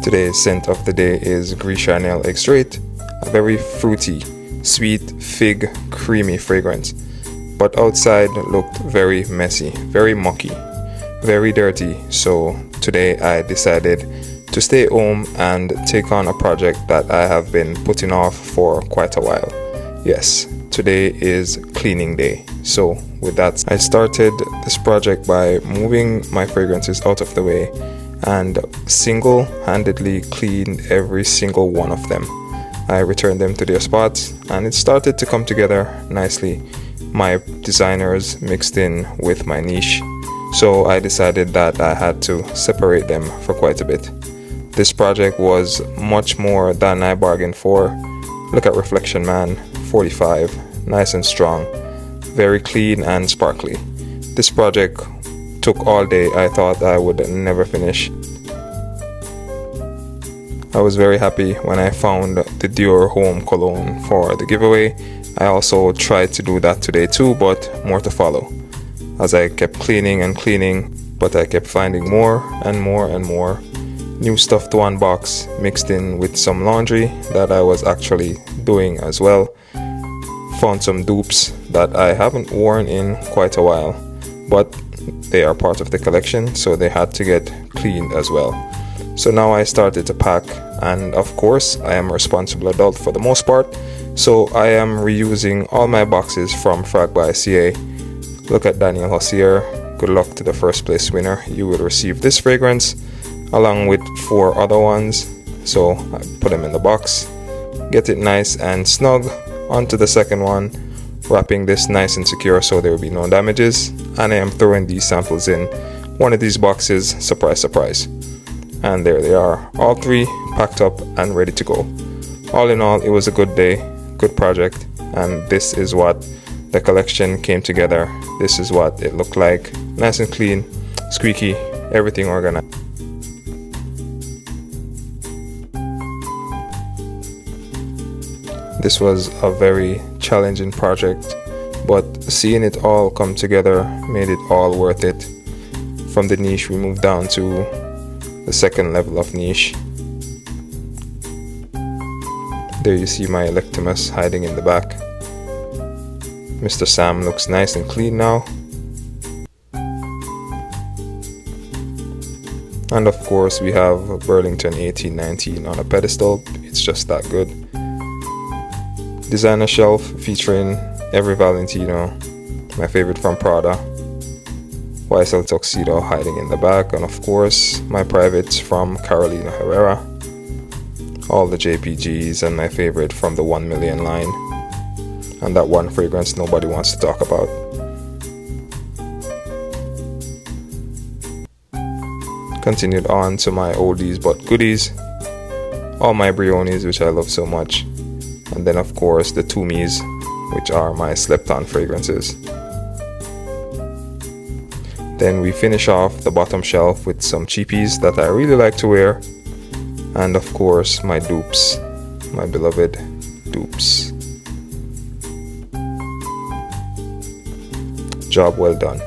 Today's scent of the day is Gris Charnel Extrait, a very fruity, sweet, fig, creamy fragrance. But outside looked very messy, very mucky, very dirty. So today I decided to stay home and take on a project that I have been putting off for quite a while. Yes, today is cleaning day. So with that, I started this project by moving my fragrances out of the way and single-handedly cleaned every single one of them. I returned them to their spots and it started to come together nicely. My designers mixed in with my niche, so I decided that I had to separate them for quite a bit. This project was much more than I bargained for. Look at Reflection Man 45, nice and strong, very clean and sparkly. This project took all day. I thought I would never finish. I was very happy when I found the Dior Home Cologne for the giveaway. I also tried to do that today too, but more to follow. As I kept cleaning and cleaning, but I kept finding more and more and more new stuff to unbox, mixed in with some laundry that I was actually doing as well. Found some dupes that I haven't worn in quite a while, but they are part of the collection, so they had to get cleaned as well. So now I started to pack, and of course I am a responsible adult for the most part, so I am reusing all my boxes from Frag by CA. Look at Daniel Hossier. Good luck to the first place winner. You will receive this fragrance along with 4 other ones. So I put them in the box, get it nice and snug. Onto the second one, wrapping this nice and secure so there will be no damages, and I am throwing these samples in one of these boxes. Surprise, surprise. And there they are, all 3 packed up and ready to go. All in all, it was a good day, good project, and this is what the collection came together. This is what it looked like, nice and clean, squeaky, everything organized. This was a very challenging project, but seeing it all come together made it all worth it. From the niche we moved down to the second level of niche. There you see my Electimus hiding in the back. Mr. Sam looks nice and clean now. And of course we have Burlington 1819 on a pedestal. It's just that good. Designer shelf featuring every Valentino, my favorite from Prada, YSL Tuxedo hiding in the back, and of course my privates from Carolina Herrera, all the JPGs, and my favorite from the 1 million line, and that one fragrance nobody wants to talk about. Continued on to my oldies but goodies, all my Brionis, which I love so much. And then of course the Tumis, which are my slept-on fragrances. Then we finish off the bottom shelf with some cheapies that I really like to wear. And of course my dupes, my beloved dupes. Job well done.